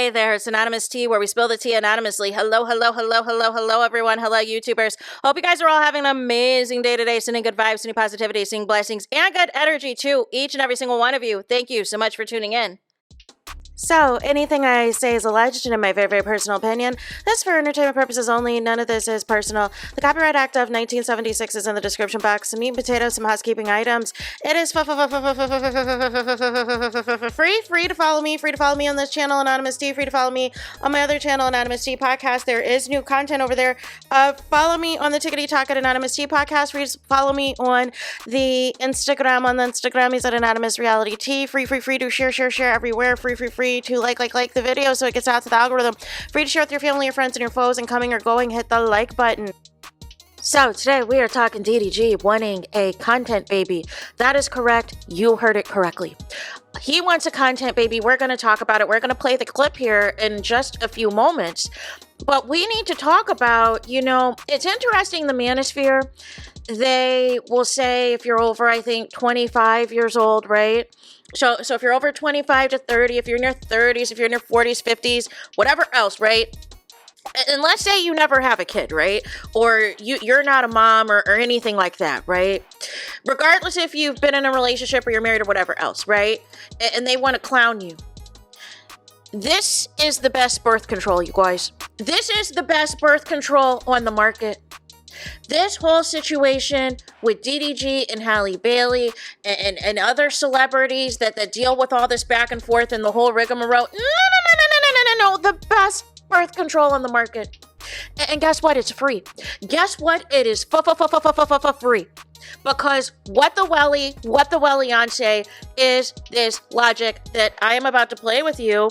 Hey there, it's Anonymous Tea, where we spill the tea anonymously. Hello, everyone. Hello, YouTubers. Hope you guys are all having an amazing day today, sending good vibes, sending positivity, sending blessings, and good energy to each and every single one of you. Thank you so much for tuning in. So, anything I say is alleged and in my very, very personal opinion. This is for entertainment purposes only. None of this is personal. The Copyright Act of 1976 is in the description box. Some meat and potatoes, some housekeeping items. It is free to follow me. Free to follow me on this channel, Anonymous Tea. Free to follow me on my other channel, Anonymous Tea Podcast. There is new content over there. Follow me on the Tickety Talk at Anonymous Tea Podcast. Free to follow me on the Instagram. On the Instagram, he's at Anonymous Reality Tea. Free to share everywhere. Free to like the video so it gets out to the algorithm. Free to share with your family, your friends, and your foes, and coming or going, hit the like button. So today we are talking DDG wanting a content baby. That is correct. You heard it correctly. He wants a content baby. We're going to talk about it. We're going to play the clip here in just a few moments. But we need to talk about, it's interesting, the manosphere. They will say if you're over, I think, 25 years old, right? So if you're over 25 to 30, if you're in your 30s, if you're in your 40s, 50s, whatever else, right? And let's say you never have a kid, right? Or you're not a mom or anything like that, right? Regardless if you've been in a relationship or you're married or whatever else, right? And they want to clown you. This is the best birth control, you guys. This is the best birth control on the market. This whole situation with DDG and Halle Bailey and other celebrities that deal with all this back and forth and the whole rigmarole. No. The best birth control on the market. And guess what? It's free. Guess what? It is free. Because what the Welliance is this logic that I am about to play with you,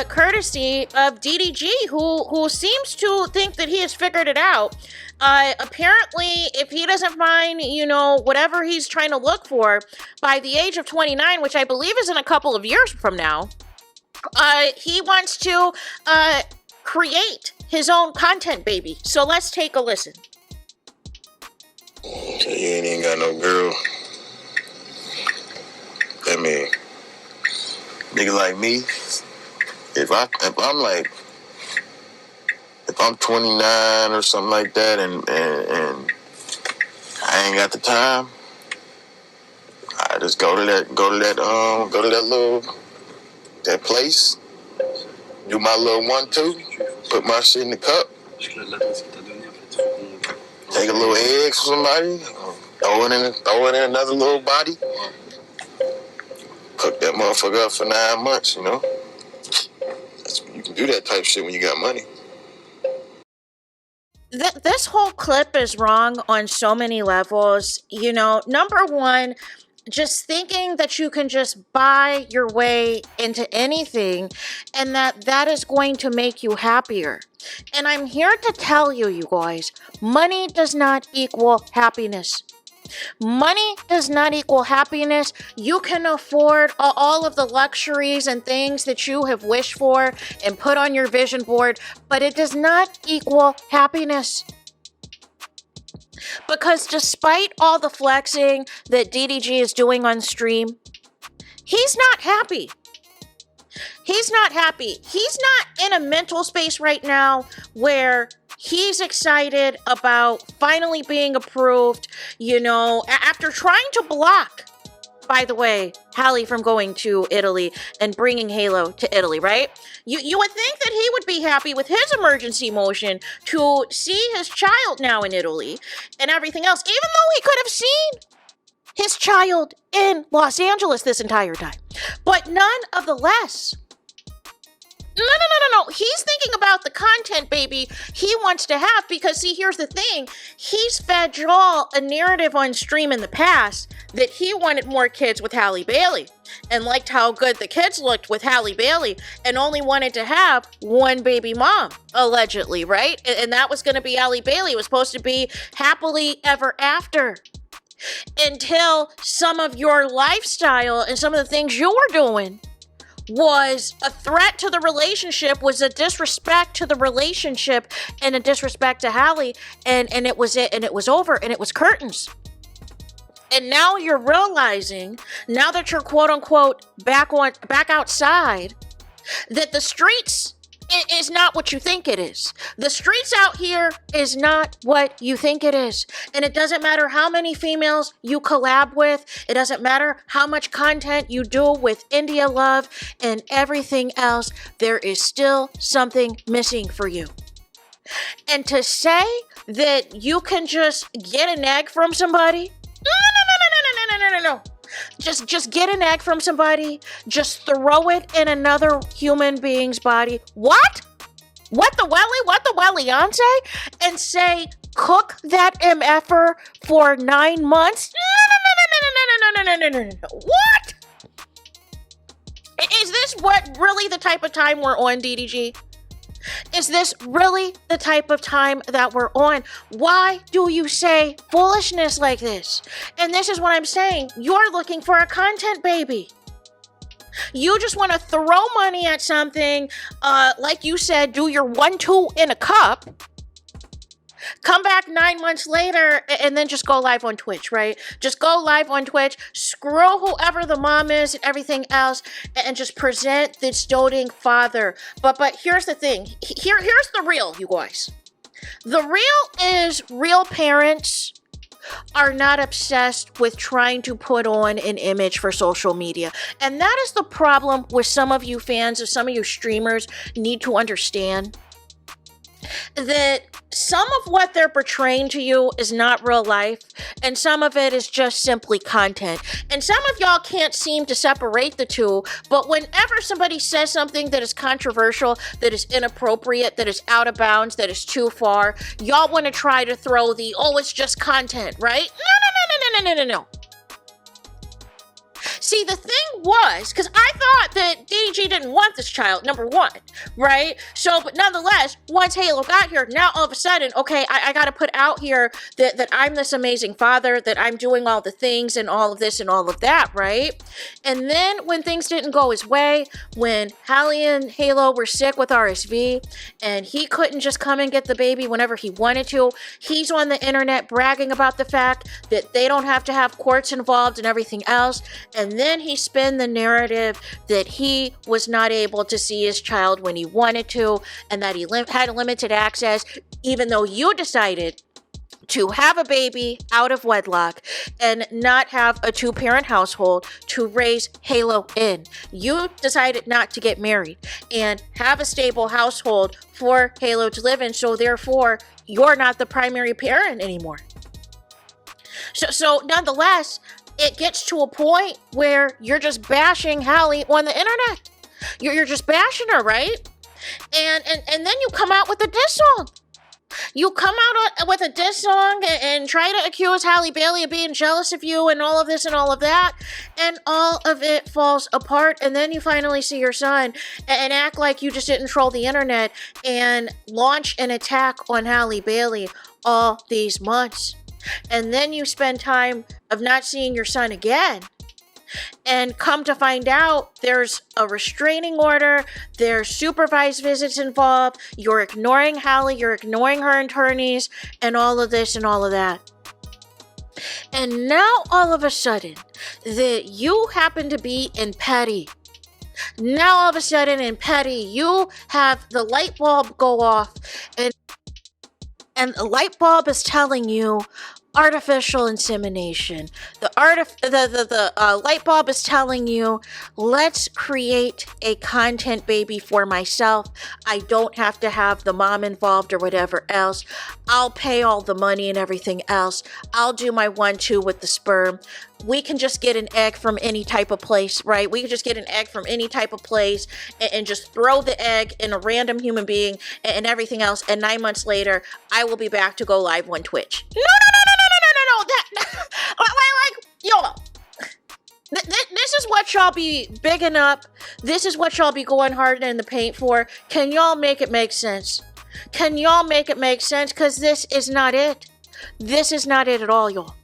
courtesy of DDG, who seems to think that he has figured it out. Apparently, if he doesn't find, whatever he's trying to look for by the age of 29, which I believe is in a couple of years from now, he wants to create his own content baby. So let's take a listen. So you ain't even got no girl. I mean, nigga like me, if I'm 29 or something like that, and I ain't got the time, I just go to that place, do my little 1-2, put my shit in the cup, take a little egg for somebody, throw it in another little body, cook that motherfucker up for 9 months, You can do that type of shit when you got money. This whole clip is wrong on so many levels. Number one, just thinking that you can just buy your way into anything and that is going to make you happier. And I'm here to tell you, you guys, money does not equal happiness. Money does not equal happiness. You can afford all of the luxuries and things that you have wished for and put on your vision board, but it does not equal happiness. Because despite all the flexing that DDG is doing on stream, he's not happy. He's not happy. He's not in a mental space right now where he's excited about finally being approved, after trying to block, by the way, Halle from going to Italy and bringing Halo to Italy, right? You would think that he would be happy with his emergency motion to see his child now in Italy and everything else, even though he could have seen his child in Los Angeles this entire time. But none of the less. No. He's thinking about the content baby he wants to have because, see, here's the thing. He's fed y'all a narrative on stream in the past that he wanted more kids with Halle Bailey and liked how good the kids looked with Halle Bailey and only wanted to have one baby mom, allegedly, right? And that was going to be Halle Bailey. It was supposed to be happily ever after. Until some of your lifestyle and some of the things you were doing was a threat to the relationship, was a disrespect to the relationship and a disrespect to Halle, and it was it, and it was over, and it was curtains. And now you're realizing, now that you're quote unquote back outside, that the streets is not what you think it is. The streets out here is not what you think it is. And it doesn't matter how many females you collab with. It doesn't matter how much content you do with India Love and everything else. There is still something missing for you. And to say that you can just get an egg from somebody? No. Just get an egg from somebody. Just throw it in another human being's body. What? What the welly-yance? And say, cook that MFer for 9 months? No. What? Is this really the type of time we're on, DDG? Is this really the type of time that we're on? Why do you say foolishness like this? And this is what I'm saying. You're looking for a content baby. You just want to throw money at something, like you said, do your 1-2 in a cup, come back 9 months later, and then just go live on Twitch, right? Just go live on Twitch, screw whoever the mom is and everything else, and just present this doting father. But here's the thing. Here's the real, you guys. The real is real parents are not obsessed with trying to put on an image for social media. And that is the problem with some of you fans, of some of you streamers need to understand. That some of what they're portraying to you is not real life, and some of it is just simply content. And some of y'all can't seem to separate the two, but whenever somebody says something that is controversial, that is inappropriate, that is out of bounds, that is too far, y'all want to try to throw the, oh, it's just content, right? No. See, the thing was, because I thought that DDG didn't want this child, number one, right? So, but nonetheless, once Halo got here, now all of a sudden, okay, I got to put out here that I'm this amazing father, that I'm doing all the things and all of this and all of that, right? And then when things didn't go his way, when Hallie and Halo were sick with RSV, and he couldn't just come and get the baby whenever he wanted to, he's on the internet bragging about the fact that they don't have to have courts involved and everything else. And then he spun the narrative that he was not able to see his child when he wanted to, and that he had limited access, even though you decided to have a baby out of wedlock and not have a 2-parent household to raise Halo in. You decided not to get married and have a stable household for Halo to live in, so therefore you're not the primary parent anymore. So nonetheless, it gets to a point where you're just bashing Hallie on the internet. You're just bashing her, right? And then you come out with a diss song. You come out with a diss song and try to accuse Halle Bailey of being jealous of you and all of this and all of that, and all of it falls apart. And then you finally see your son and act like you just didn't troll the internet and launch an attack on Halle Bailey all these months. And then you spend time of not seeing your son again. And come to find out, there's a restraining order, there's supervised visits involved, you're ignoring Hallie, you're ignoring her attorneys, and all of this and all of that. And now all of a sudden, that you happen to be in petty. Now all of a sudden in petty, you have the light bulb go off, and the light bulb is telling you artificial insemination. The light bulb is telling you, let's create a content baby for myself. I don't have to have the mom involved or whatever else. I'll pay all the money and everything else. I'll do my 1-2 with the sperm. We can just get an egg from any type of place, right? We can just get an egg from any type of place and just throw the egg in a random human being and everything else. And 9 months later, I will be back to go live on Twitch. No. This is what y'all be bigging up. This is what y'all be going hard in the paint for. Can y'all make it make sense? Can y'all make it make sense? Because this is not it. This is not it at all, y'all.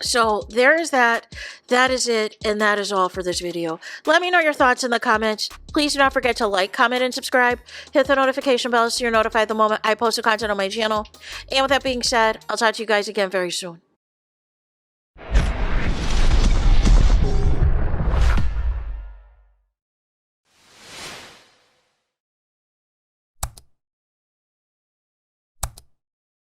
So there is that. That is it. And that is all for this video. Let me know your thoughts in the comments. Please do not forget to like, comment, and subscribe. Hit the notification bell so you're notified the moment I post the content on my channel. And with that being said, I'll talk to you guys again very soon.